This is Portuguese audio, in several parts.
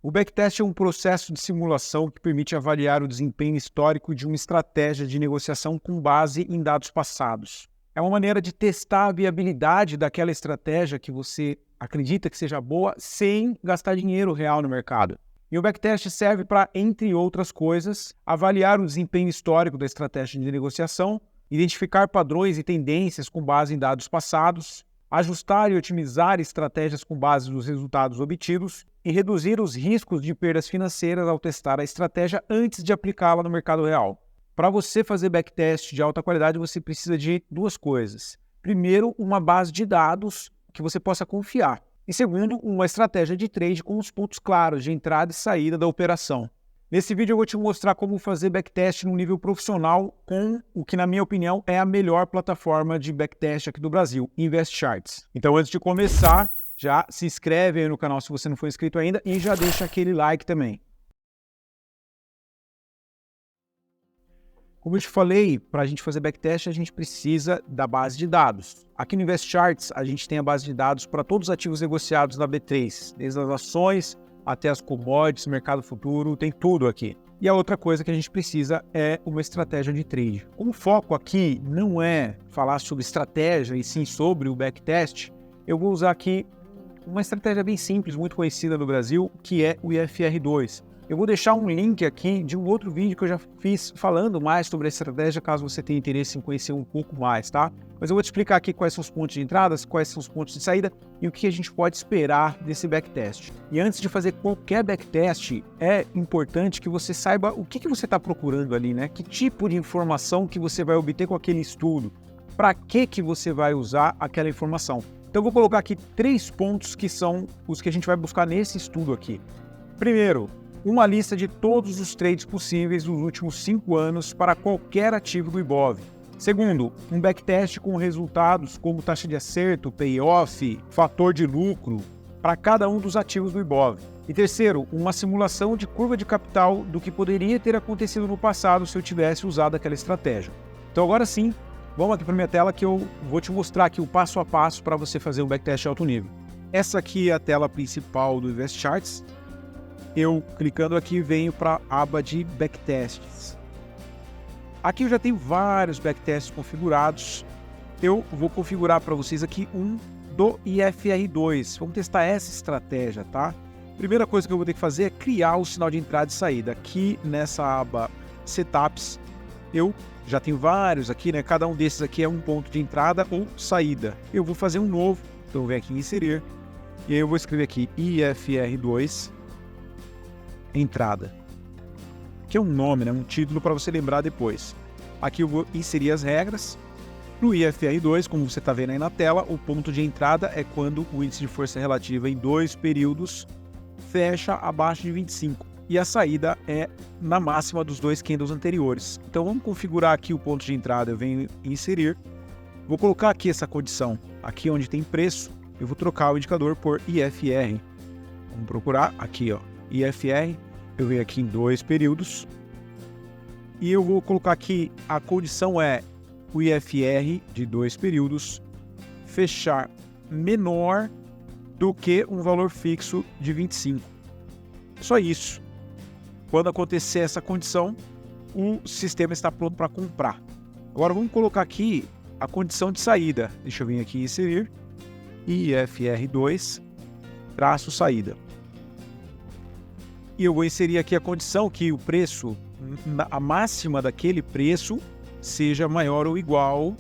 O backtest é um processo de simulação que permite avaliar o desempenho histórico de uma estratégia de negociação com base em dados passados. É uma maneira de testar a viabilidade daquela estratégia que você acredita que seja boa sem gastar dinheiro real no mercado. E o backtest serve para, entre outras coisas, avaliar o desempenho histórico da estratégia de negociação, identificar padrões e tendências com base em dados passados, ajustar e otimizar estratégias com base nos resultados obtidos e reduzir os riscos de perdas financeiras ao testar a estratégia antes de aplicá-la no mercado real. Para você fazer backtest de alta qualidade, você precisa de duas coisas. Primeiro, uma base de dados que você possa confiar. E segundo, uma estratégia de trade com os pontos claros de entrada e saída da operação. Nesse vídeo eu vou te mostrar como fazer backtest no nível profissional com o que, na minha opinião, é a melhor plataforma de backtest aqui do Brasil, InvestCharts. Então, antes de começar, já se inscreve aí no canal se você não for inscrito ainda e já deixa aquele like também. Como eu te falei, para a gente fazer backtest, a gente precisa da base de dados. Aqui no InvestCharts, a gente tem a base de dados para todos os ativos negociados na B3, desde as ações até as commodities, mercado futuro, tem tudo aqui. E a outra coisa que a gente precisa é uma estratégia de trade. Como o foco aqui não é falar sobre estratégia e sim sobre o backtest, eu vou usar aqui uma estratégia bem simples, muito conhecida no Brasil, que é o IFR2. Eu vou deixar um link aqui de um outro vídeo que eu já fiz falando mais sobre a estratégia, caso você tenha interesse em conhecer um pouco mais, tá? Mas eu vou te explicar aqui quais são os pontos de entrada, quais são os pontos de saída e o que a gente pode esperar desse backtest. E antes de fazer qualquer backtest, é importante que você saiba o que você está procurando ali, né? Que tipo de informação que você vai obter com aquele estudo? Para que você vai usar aquela informação? Então eu vou colocar aqui 3 pontos que são os que a gente vai buscar nesse estudo aqui. Primeiro, uma lista de todos os trades possíveis dos últimos 5 anos para qualquer ativo do Ibov. Segundo, um backtest com resultados como taxa de acerto, payoff, fator de lucro para cada um dos ativos do Ibov. E terceiro, uma simulação de curva de capital do que poderia ter acontecido no passado se eu tivesse usado aquela estratégia. Então agora sim, vamos aqui para minha tela que eu vou te mostrar aqui o passo a passo para você fazer um backtest de alto nível. Essa aqui é a tela principal do InvestCharts. Eu, clicando aqui, venho para a aba de backtests. Aqui eu já tenho vários backtests configurados. Eu vou configurar para vocês aqui um do IFR2. Vamos testar essa estratégia, tá? Primeira coisa que eu vou ter que fazer é criar o sinal de entrada e saída. Aqui nessa aba Setups, eu já tenho vários aqui, né? Cada um desses aqui é um ponto de entrada ou saída. Eu vou fazer um novo, então eu venho aqui em inserir. E aí eu vou escrever aqui IFR2 entrada, que é um nome, né? Um título para você lembrar depois. Aqui eu vou inserir as regras. No IFR2, como você está vendo aí na tela, o ponto de entrada é quando o índice de força relativa em 2 períodos fecha abaixo de 25. E a saída é na máxima dos 2 candles anteriores. Então vamos configurar aqui o ponto de entrada, eu venho inserir. Vou colocar aqui essa condição, aqui onde tem preço, eu vou trocar o indicador por IFR. Vamos procurar aqui, ó, IFR. Eu venho aqui em 2 períodos e eu vou colocar aqui a condição é o IFR de 2 períodos fechar menor do que um valor fixo de 25. Só isso. Quando acontecer essa condição, o sistema está pronto para comprar. Agora vamos colocar aqui a condição de saída. Deixa eu vir aqui e inserir IFR2 traço saída. E eu vou inserir aqui a condição que o preço, a máxima daquele preço, seja maior ou igual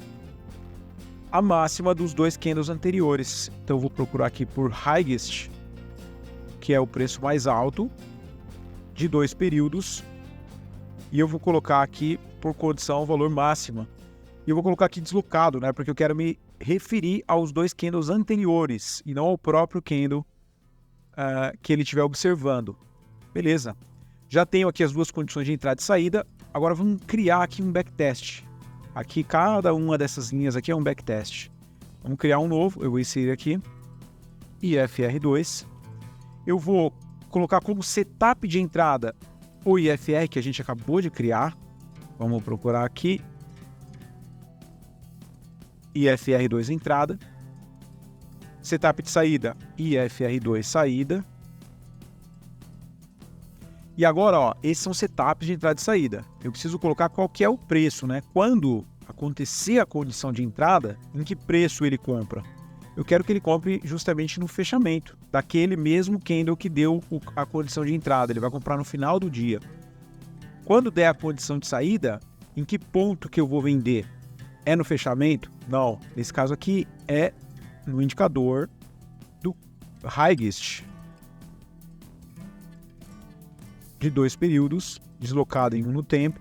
à máxima dos 2 candles anteriores. Então eu vou procurar aqui por highest, que é o preço mais alto, de 2 períodos. E eu vou colocar aqui por condição o valor máxima. E eu vou colocar aqui deslocado, né? Porque eu quero me referir aos 2 candles anteriores e não ao próprio candle que ele estiver observando. Beleza, já tenho aqui as 2 condições de entrada e saída, agora vamos criar aqui um backtest. Aqui cada uma dessas linhas aqui é um backtest. Vamos criar um novo, eu vou inserir aqui, IFR2. Eu vou colocar como setup de entrada o IFR que a gente acabou de criar. Vamos procurar aqui, IFR2 entrada. Setup de saída, IFR2 saída. E agora, ó, esses são setups de entrada e saída. Eu preciso colocar qual que é o preço, né? Quando acontecer a condição de entrada, em que preço ele compra? Eu quero que ele compre justamente no fechamento, daquele mesmo candle que deu a condição de entrada. Ele vai comprar no final do dia. Quando der a condição de saída, em que ponto que eu vou vender? É no fechamento? Não. Nesse caso aqui é no indicador do highest de 2 períodos, deslocado em um no tempo,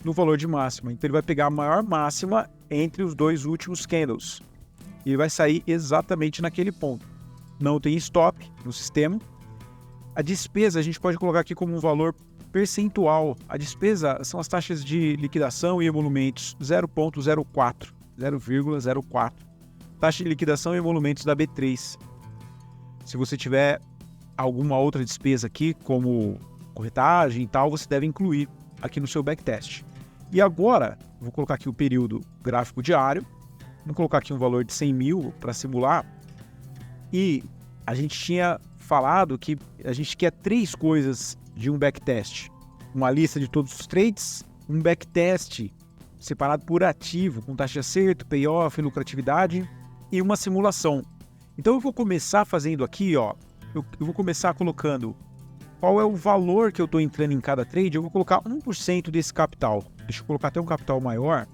no valor de máxima. Então ele vai pegar a maior máxima entre os 2 últimos candles. E vai sair exatamente naquele ponto. Não tem stop no sistema. A despesa a gente pode colocar aqui como um valor percentual. A despesa são as taxas de liquidação e emolumentos 0,04. 0,04. Taxa de liquidação e emolumentos da B3. Se você tiver alguma outra despesa aqui, como corretagem e tal, você deve incluir aqui no seu backtest. E agora, vou colocar aqui o período gráfico diário. Vou colocar aqui um valor de 100 mil para simular. E a gente tinha falado que a gente quer 3 coisas de um backtest. Uma lista de todos os trades, um backtest separado por ativo, com taxa de acerto, payoff, lucratividade e uma simulação. Então eu vou começar fazendo aqui, ó, eu vou começar colocando qual é o valor que eu estou entrando em cada trade. Eu vou colocar 1% desse capital. Deixa eu colocar até um capital maior.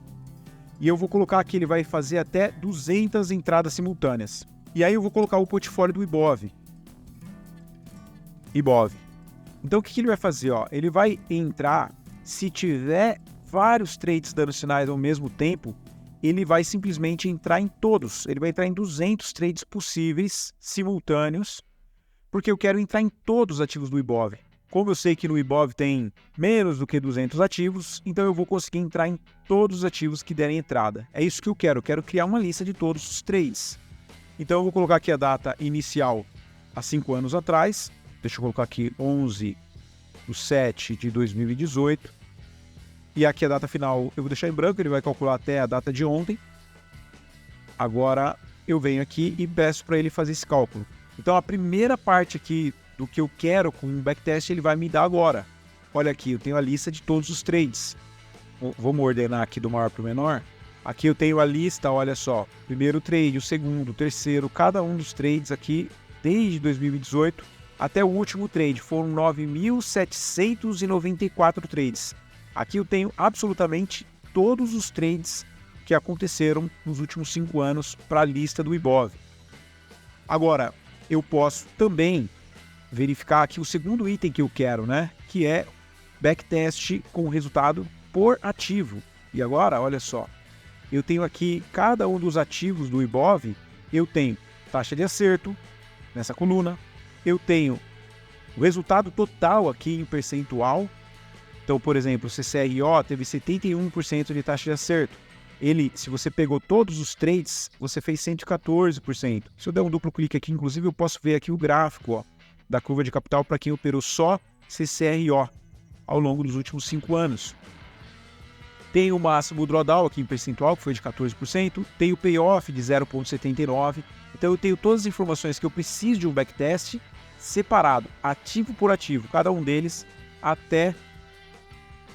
E eu vou colocar que ele vai fazer até 200 entradas simultâneas. E aí eu vou colocar o portfólio do IBOV. Então o que ele vai fazer? Ó? Ele vai entrar, se tiver vários trades dando sinais ao mesmo tempo, ele vai simplesmente entrar em todos. Ele vai entrar em 200 trades possíveis, simultâneos, porque eu quero entrar em todos os ativos do IBOV. Como eu sei que no IBOV tem menos do que 200 ativos, então eu vou conseguir entrar em todos os ativos que derem entrada. É isso que eu quero criar uma lista de todos os trades. Então eu vou colocar aqui a data inicial há 5 anos atrás. Deixa eu colocar aqui 11/7/2018. E aqui a data final eu vou deixar em branco, ele vai calcular até a data de ontem. Agora eu venho aqui e peço para ele fazer esse cálculo. Então a primeira parte aqui do que eu quero com o backtest ele vai me dar agora. Olha aqui, eu tenho a lista de todos os trades. Vamos ordenar aqui do maior para o menor. Aqui eu tenho a lista, olha só, primeiro trade, o segundo, o terceiro, cada um dos trades aqui, desde 2018 até o último trade, foram 9.794 trades. Aqui eu tenho absolutamente todos os trades que aconteceram nos últimos 5 anos para a lista do IBOV. Agora, eu posso também verificar aqui o segundo item que eu quero, né? Que é backtest com resultado por ativo. E agora, olha só, eu tenho aqui cada um dos ativos do IBOV, eu tenho taxa de acerto nessa coluna, eu tenho o resultado total aqui em percentual. Então, por exemplo, o CCRO teve 71% de taxa de acerto. Ele, se você pegou todos os trades, você fez 114%. Se eu der um duplo clique aqui, inclusive, eu posso ver aqui o gráfico, ó, da curva de capital para quem operou só CCRO ao longo dos últimos 5 anos. Tem o máximo drawdown aqui em percentual, que foi de 14%. Tem o payoff de 0,79%. Então eu tenho todas as informações que eu preciso de um backtest separado, ativo por ativo, cada um deles, até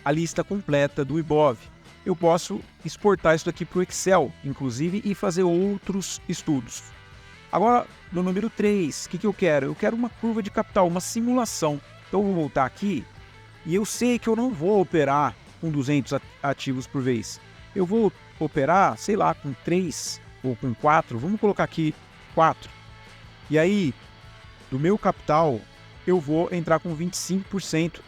a lista completa do IBOV. Eu posso exportar isso daqui para o Excel, inclusive, e fazer outros estudos. Agora, no número 3, o que eu quero? Eu quero uma curva de capital, uma simulação. Então, eu vou voltar aqui e eu sei que eu não vou operar com 200 ativos por vez. Eu vou operar, sei lá, com 3 ou com 4. Vamos colocar aqui 4. E aí, do meu capital, eu vou entrar com 25%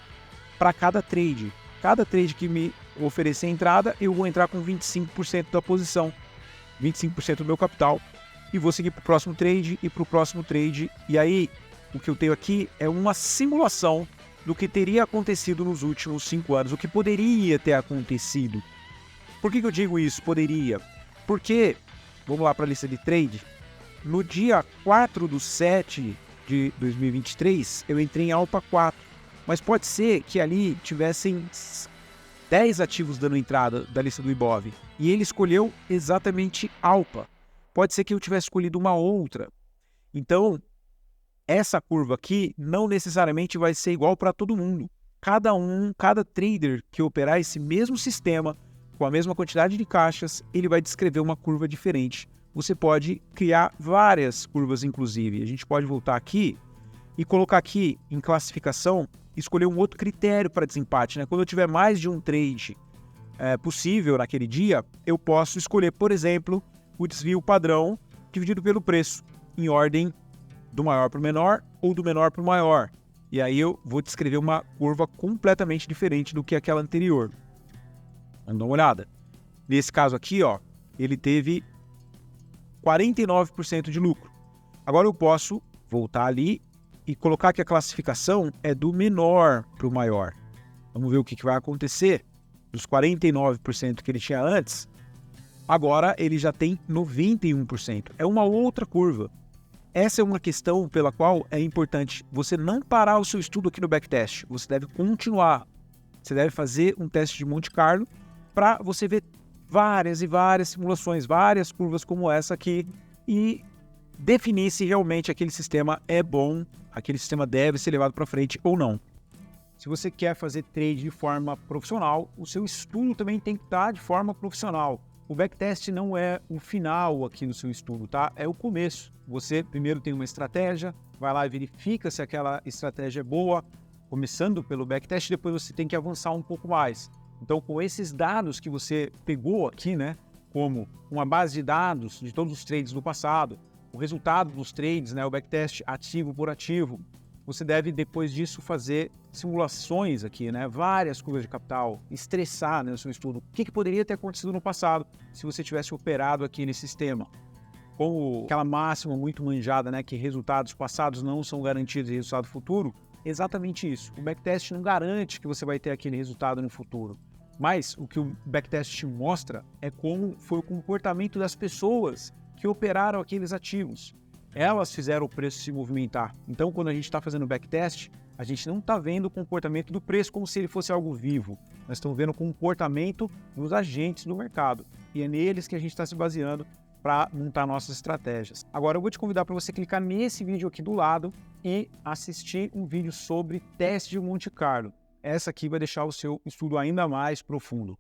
para cada trade. Cada trade que me oferecer entrada, eu vou entrar com 25% da posição, 25% do meu capital, e vou seguir para o próximo trade e para o próximo trade. E aí, o que eu tenho aqui é uma simulação do que teria acontecido nos últimos 5 anos, o que poderia ter acontecido. Por que eu digo isso? Poderia. Porque, vamos lá para a lista de trade, no dia 4/7 de 2023, eu entrei em Alpa 4, mas pode ser que ali tivessem 10 ativos dando entrada da lista do IBOV, e ele escolheu exatamente Alpa. Pode ser que eu tivesse escolhido uma outra. Então, essa curva aqui não necessariamente vai ser igual para todo mundo. Cada trader que operar esse mesmo sistema, com a mesma quantidade de caixas, ele vai descrever uma curva diferente. Você pode criar várias curvas, inclusive. A gente pode voltar aqui e colocar aqui em classificação, escolher um outro critério para desempate, né? Quando eu tiver mais de um trade possível naquele dia, eu posso escolher, por exemplo, o desvio padrão dividido pelo preço, em ordem do maior para o menor ou do menor para o maior. E aí eu vou descrever uma curva completamente diferente do que aquela anterior. Vamos dar uma olhada. Nesse caso aqui, ó, ele teve 49% de lucro. Agora eu posso voltar ali e colocar que a classificação é do menor para o maior. Vamos ver o que vai acontecer. Dos 49% que ele tinha antes, agora ele já tem 91%. É uma outra curva. Essa é uma questão pela qual é importante você não parar o seu estudo aqui no backtest. Você deve continuar. Você deve fazer um teste de Monte Carlo para você ver várias e várias simulações, várias curvas como essa aqui e definir se realmente aquele sistema é bom, aquele sistema deve ser levado para frente ou não. Se você quer fazer trade de forma profissional, o seu estudo também tem que estar de forma profissional. O backtest não é o final aqui no seu estudo, tá? É o começo. Você primeiro tem uma estratégia, vai lá e verifica se aquela estratégia é boa, começando pelo backtest, depois você tem que avançar um pouco mais. Então, com esses dados que você pegou aqui, né, como uma base de dados de todos os trades do passado, o resultado dos trades, né, o backtest ativo por ativo, você deve, depois disso, fazer simulações aqui, né? Várias curvas de capital, estressar, né, o seu estudo. O que poderia ter acontecido no passado se você tivesse operado aqui nesse sistema? Como aquela máxima muito manjada, né, que resultados passados não são garantidos de resultado futuro, exatamente isso. O backtest não garante que você vai ter aquele resultado no futuro. Mas o que o backtest te mostra é como foi o comportamento das pessoas que operaram aqueles ativos. Elas fizeram o preço se movimentar. Então, quando a gente está fazendo backtest, a gente não está vendo o comportamento do preço como se ele fosse algo vivo. Nós estamos vendo o comportamento dos agentes do mercado. E é neles que a gente está se baseando para montar nossas estratégias. Agora, eu vou te convidar para você clicar nesse vídeo aqui do lado e assistir um vídeo sobre teste de Monte Carlo. Essa aqui vai deixar o seu estudo ainda mais profundo.